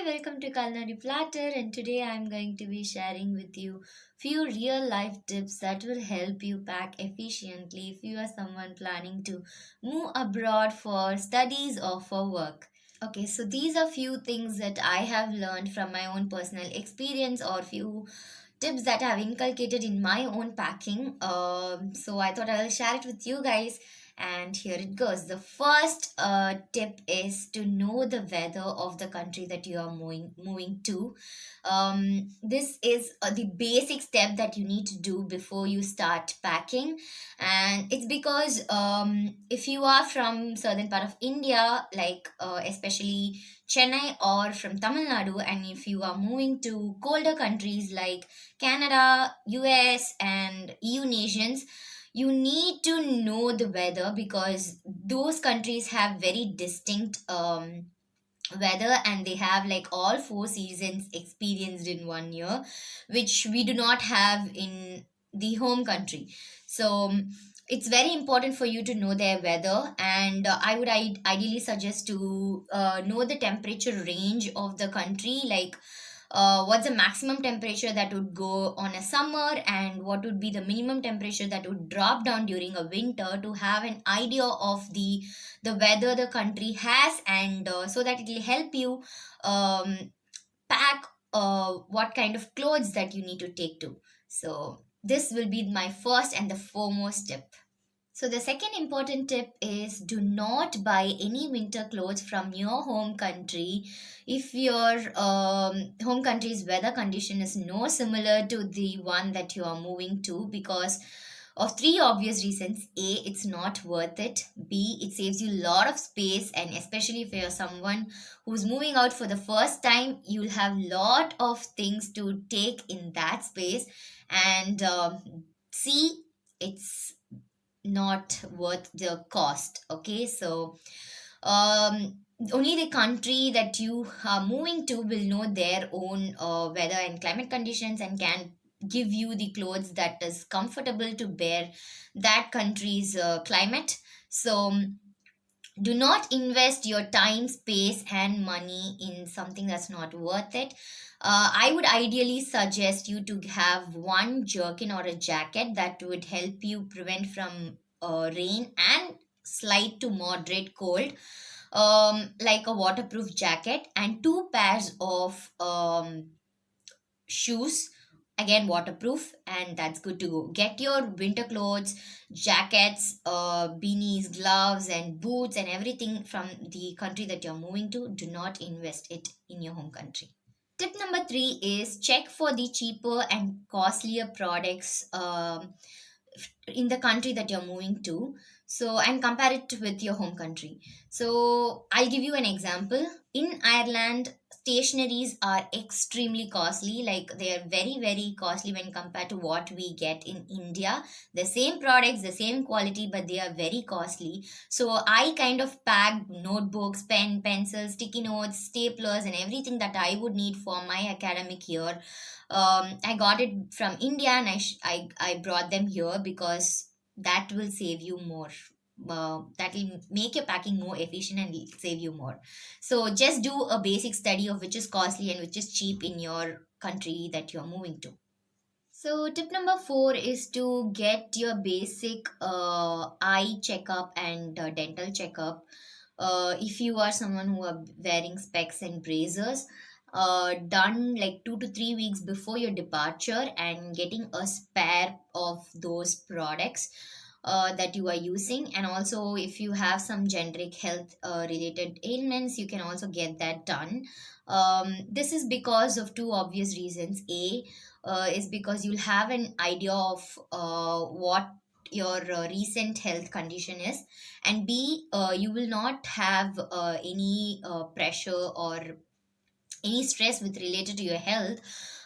welcome to Culinary Platter, and today I'm going to be sharing with you few real life tips that will help you pack efficiently if you are someone planning to move abroad for studies or for work. Okay, so these are few things that I have learned from my own personal experience or few tips that I have inculcated in my own packing. So I thought I'll share it with you guys. And here it goes. The first tip is to know the weather of the country that you are moving to. This is the basic step that you need to do before you start packing, and it's because if you are from southern part of India, like especially Chennai or from Tamil Nadu, and if you are moving to colder countries like Canada, US, and EU nations, you need to know the weather because those countries have very distinct weather, and they have like all four seasons experienced in one year, which we do not have in the home country. So it's very important for you to know their weather, and I would ideally suggest to know the temperature range of the country, like what's the maximum temperature that would go on a summer and what would be the minimum temperature that would drop down during a winter, to have an idea of the weather the country has, and so that it will help you pack what kind of clothes that you need to take to. So this will be my first and the foremost tip. So the second important tip is, do not buy any winter clothes from your home country if your home country's weather condition is no similar to the one that you are moving to, because of three obvious reasons. A, it's not worth it. B, it saves you a lot of space, and especially if you're someone who's moving out for the first time, you'll have lot of things to take in that space. And C, it's not worth the cost. Okay, so only the country that you are moving to will know their own weather and climate conditions, and can give you the clothes that is comfortable to bear that country's climate. So do not invest your time, space, and money in something that's not worth it. I would ideally suggest you to have one jerkin or a jacket that would help you prevent from rain and slight to moderate cold, like a waterproof jacket, and two pairs of shoes, again waterproof, and that's good to go. Get your winter clothes, jackets, beanies, gloves, and boots, and everything from the country that you're moving to. Do not invest it in your home country. Tip number three is, check for the cheaper and costlier products in the country that you're moving to, so and compare it with your home country. So I'll give you an example. In Ireland, stationaries are extremely costly, like they are very very costly when compared to what we get in India. The same products, the same quality, but they are very costly. So I kind of packed notebooks, pencils, sticky notes, staplers, and everything that I would need for my academic year. I got it from India, and I brought them here because that will save you more. That will make your packing more efficient and will save you more. So just do a basic study of which is costly and which is cheap in your country that you're moving to. So tip number four is to get your basic eye checkup and dental checkup. If you are someone who are wearing specs and braces, done like 2 to 3 weeks before your departure, and getting a spare of those products that you are using. And also if you have some generic health related ailments, you can also get that done. This is because of two obvious reasons. A, is because you'll have an idea of what your recent health condition is, and B, you will not have any pressure or any stress with related to your health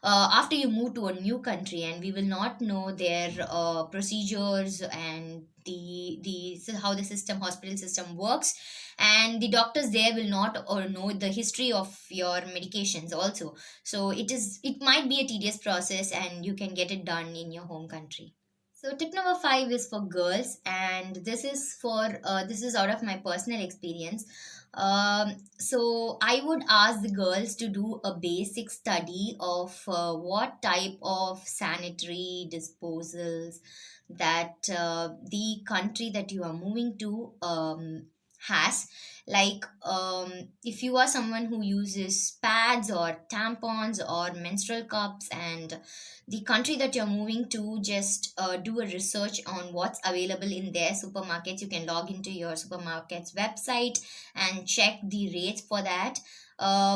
after you move to a new country, and we will not know their procedures and how the system hospital system works, and the doctors there will not or know the history of your medications also. So it might be a tedious process, and you can get it done in your home country. So tip number five is for girls, and this is out of my personal experience. So I would ask the girls to do a basic study of what type of sanitary disposals that the country that you are moving to has. Like, if you are someone who uses pads or tampons or menstrual cups, and the country that you're moving to, just do a research on what's available in their supermarkets. You can log into your supermarket's website and check the rates for that.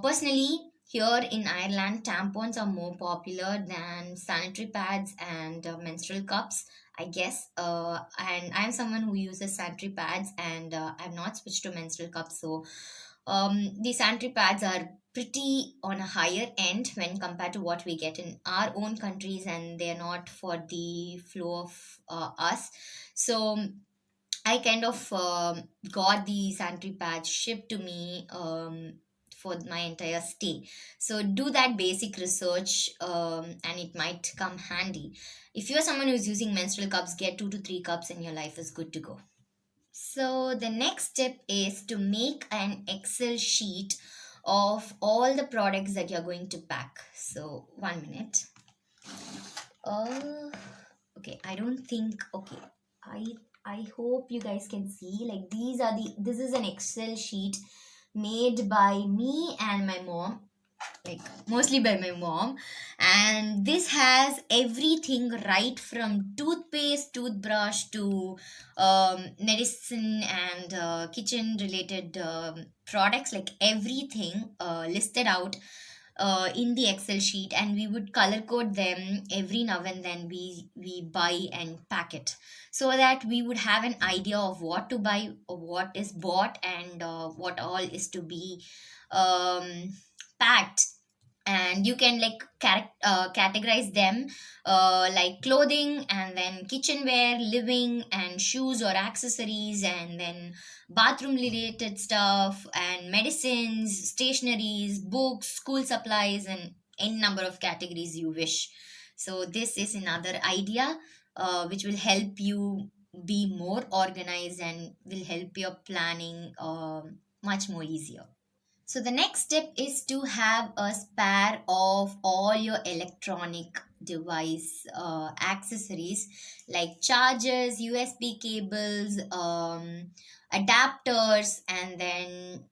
Personally, here in Ireland, tampons are more popular than sanitary pads and menstrual cups, I guess. And I'm someone who uses sanitary pads, and I've not switched to menstrual cups. So the sanitary pads are pretty on a higher end when compared to what we get in our own countries, and they're not for the flow of us. So I kind of got the sanitary pads shipped to me for my entire stay. So do that basic research, and it might come handy. If you're someone who's using menstrual cups, get 2 to 3 cups and your life is good to go. So the next step is to make an Excel sheet of all the products that you're going to pack. So 1 minute. Uh, okay, I don't think, okay. I I hope you guys can see, like, this is an Excel sheet made by me and my mom, like mostly by my mom. And this has everything, right from toothpaste, toothbrush to medicine and kitchen related products, like everything listed out in the Excel sheet, and we would color code them every now and then. We buy and pack it so that we would have an idea of what to buy, or what is bought, and what all is to be um, packed. And you can like categorize them, like clothing, and then kitchenware, living, and shoes or accessories, and then bathroom related stuff, and medicines, stationaries, books, school supplies, and any number of categories you wish. So this is another idea which will help you be more organized and will help your planning much more easier. So the next step is to have a spare of all your electronic device accessories, like chargers, USB cables, adapters, and then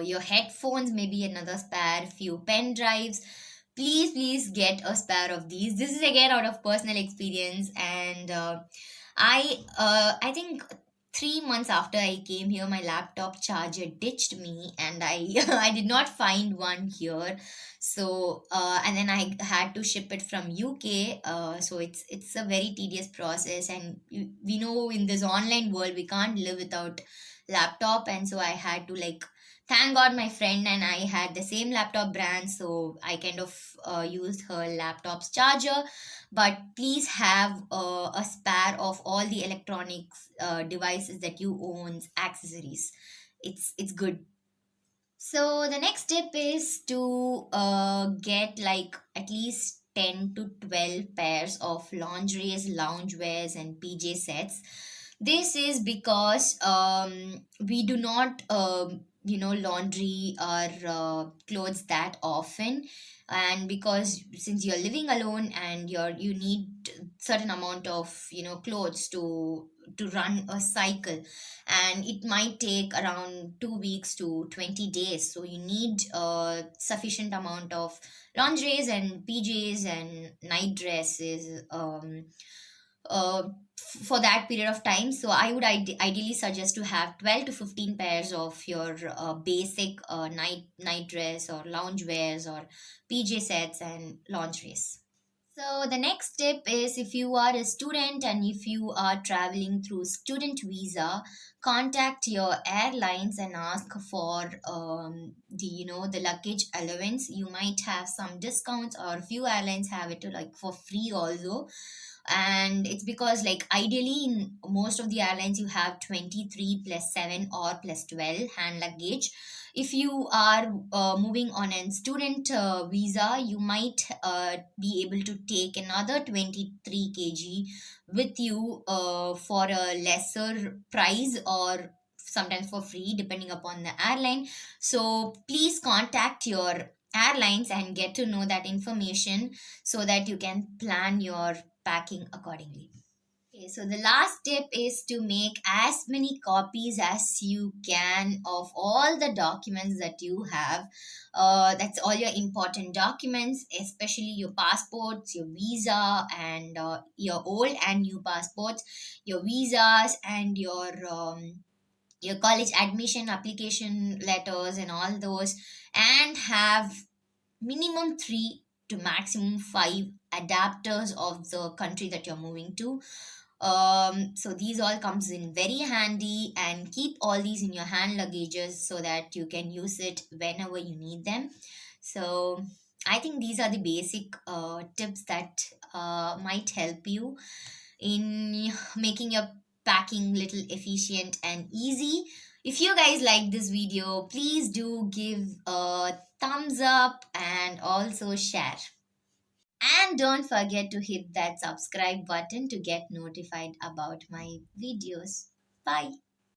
your headphones, maybe another spare few pen drives. Please get a spare of these. This is again out of personal experience, and I think 3 months after I came here, my laptop charger ditched me, and I I did not find one here. So and then I had to ship it from UK. So it's a very tedious process, and we know in this online world we can't live without laptop. And so I had to, like, thank God my friend and I had the same laptop brand, so I kind of used her laptop's charger. But please have a spare of all the electronics devices that you own, accessories. It's good. So the next tip is to get like at least 10 to 12 pairs of lingeries, loungewears, and PJ sets. This is because we do not, laundry our clothes that often, and because since you're living alone and you need certain amount of clothes to run a cycle, and it might take around 2 weeks to 20 days. So you need a sufficient amount of lingeries and PJs and night dresses for that period of time. So I would ideally suggest to have 12 to 15 pairs of your basic night dress or lounge wears or PJ sets and lingeries. So the next tip is, if you are a student and if you are traveling through student visa, contact your airlines and ask for the luggage allowance. You might have some discounts, or few airlines have it like for free also. And it's because, like, ideally in most of the airlines you have 23 plus 7 or plus 12 hand luggage. If you are moving on a student visa, you might be able to take another 23 kg with you for a lesser price, or sometimes for free depending upon the airline. So please contact your airlines and get to know that information so that you can plan your packing accordingly. Okay, so the last tip is to make as many copies as you can of all the documents that you have. That's all your important documents, especially your passports, your visa, and your old and new passports, your visas, and your college admission application letters, and all those. And have minimum 3 to maximum 5 adapters of the country that you're moving to. So these all comes in very handy, and keep all these in your hand luggages so that you can use it whenever you need them. So I think these are the basic tips that might help you in making your packing little efficient and easy. If you guys like this video, please do give a thumbs up and also share. And don't forget to hit that subscribe button to get notified about my videos. Bye.